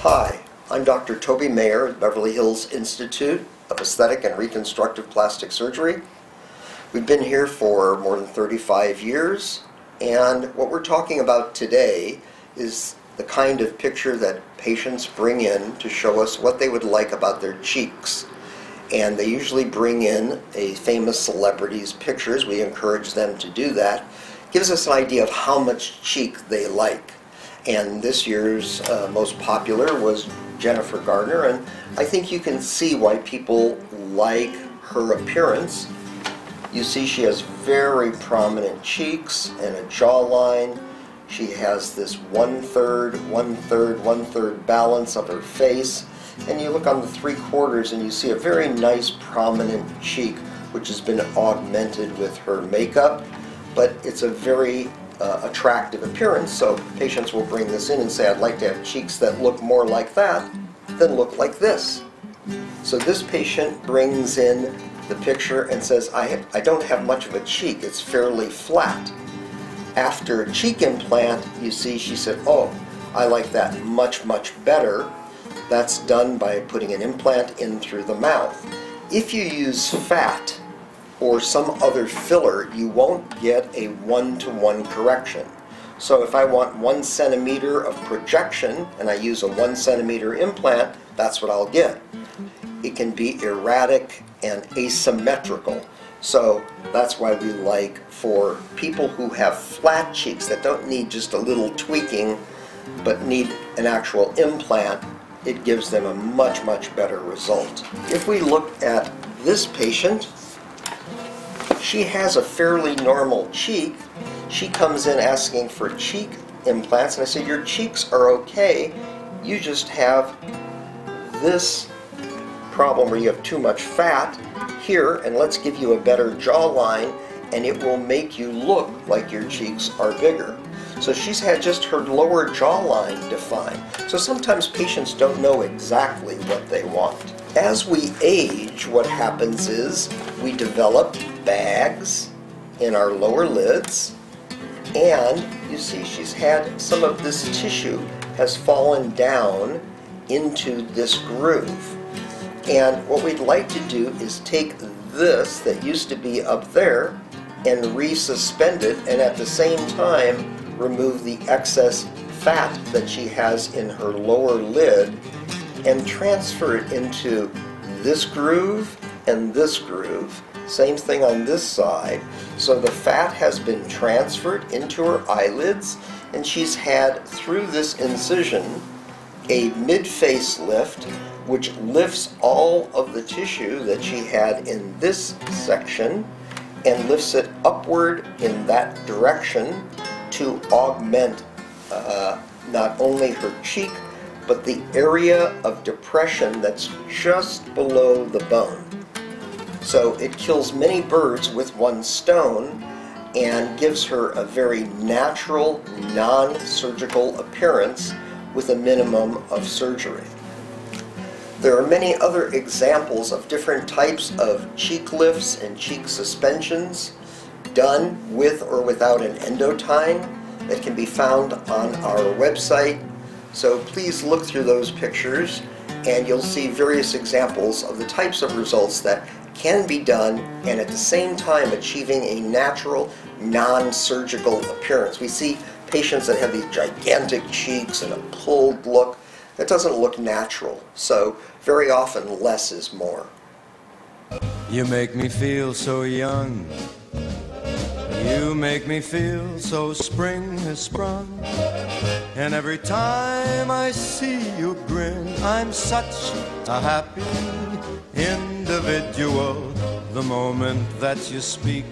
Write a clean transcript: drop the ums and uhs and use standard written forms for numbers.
Hi, I'm Dr. Toby Mayer at Beverly Hills Institute of Aesthetic and Reconstructive Plastic Surgery. We've been here for more than 35 years, and what we're talking about today is the kind of picture that patients bring in to show us what they would like about their cheeks. And they usually bring in a famous celebrity's pictures. We encourage them to do that. Gives us an idea of how much cheek they like. And this year's most popular was Jennifer Garner, and I think you can see why people like her appearance. You see she has very prominent cheeks and a jawline. She has this one-third, one-third, one-third balance of her face. And you look on the 3/4 and you see a very nice prominent cheek, which has been augmented with her makeup. But it's a very attractive appearance, so patients will bring this in and say, I'd like to have cheeks that look more like that than look like this. So this patient brings in the picture and says, I don't have much of a cheek, it's fairly flat. After a cheek implant, you see she said, oh, I like that much, much better. That's done by putting an implant in through the mouth. If you use fat or some other filler, you won't get a one-to-one correction. So if I want 1 centimeter of projection and I use a 1 centimeter implant, that's what I'll get. It can be erratic and asymmetrical. So that's why we like, for people who have flat cheeks that don't need just a little tweaking but need an actual implant, it gives them a much, much better result. If we look at this patient, she has a fairly normal cheek. She comes in asking for cheek implants, and I say, your cheeks are okay, you just have this problem where you have too much fat here, and let's give you a better jawline and it will make you look like your cheeks are bigger. So she's had just her lower jawline defined. So sometimes patients don't know exactly what they want. As we age, what happens is we develop bags in our lower lids, and you see she's had some of this tissue has fallen down into this groove. And what we'd like to do is take this that used to be up there and resuspend it, and at the same time remove the excess fat that she has in her lower lid and transfer it into this groove and this groove. Same thing on this side. So the fat has been transferred into her eyelids, and she's had, through this incision, a mid-face lift, which lifts all of the tissue that she had in this section and lifts it upward in that direction to augment not only her cheek, but the area of depression that's just below the bone. So it kills many birds with one stone and gives her a very natural, non-surgical appearance with a minimum of surgery. There are many other examples of different types of cheek lifts and cheek suspensions done with or without an endotine that can be found on our website. So please look through those pictures and you'll see various examples of the types of results that can be done and at the same time achieving a natural, non-surgical appearance. We see patients that have these gigantic cheeks and a pulled look. That doesn't look natural. So very often less is more. You make me feel so young. You make me feel so spring has sprung. And every time I see you grin, I'm such a happy individual. The moment that you speak,